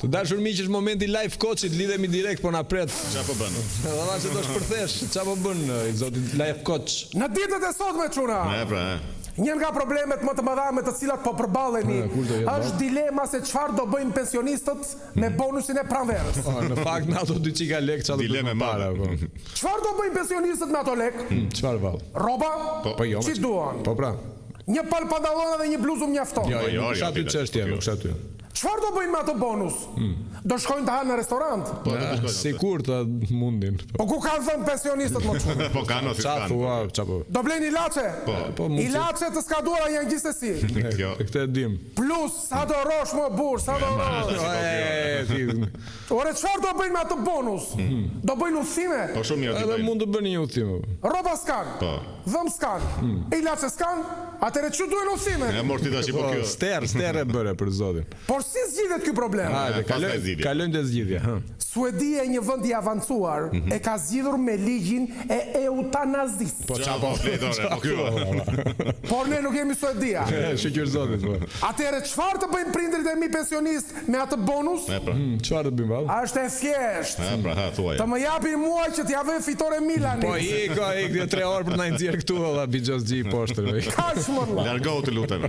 Të dashur miq, është momenti live coachit, lidhemi direkt po na pret. Çfarë po bën? Valla se do shpërthesh, çfarë po bën i zoti live coach? Në ditët e sotme çuna. Një nga problemet më të mëdha me të cilat po përballemi është dilema se çfarë do bëjnë pensionistët me bonusin e pranverës. Në fakt me ato 2 çika lek çfarë do bëjnë para po. Çfarë do bëjnë pensionistët me ato lek? Çfarë vall? Rroba? Po jo. Si duan? Po pra. Një pal pantallona dhe një bluzë mjafton. Jo, nuk aty çështja, nuk aty. Çfarë do bëjnë me ato bonus? Do shkojnë të hanë në restorant? Sikur të mundin. Po ku kanë thënë pensionistët më çuna? Po kanë ose kanë. Çfarë? Do blenë ilaçe? Po ilaçe të skaduara janë gjithsesi. Këtë e dim. Plus sa do rosh më burr, sa do rosh. Ore çfarë do bëjnë me ato bonus? Do bëjnë udhime? Po shumë mirë. Edhe mund të bëni një udhim. Rroba s'kan. Po. Dhëm s'kan. Ilaçe s'kan. Atëre çu duhen udhime? E morti tash po kjo. Ster e bëre për zotin. Por si zgjidhet ky problem? Hajde, kalojmë te zgjidhja, Suedia, një vend i avancuar, e ka zgjidhur me ligjin e eutanazisë. Po çapo fletore, po kjo. Por ne nuk jemi Suedia. Shqyr zotit, po. Atëherë çfarë të bëjnë prindrit e mi pensionistë me atë bonus? Çfarë të bëjmë vall? Është e thjeshtë. Pra, ha thuaj. Të më japin mua që t'ja vë fitore Milanit. Po ik 3 orë për të na nxjerr këtu valla Bixhos G poshtë. Kaq më. Largohu të lutem.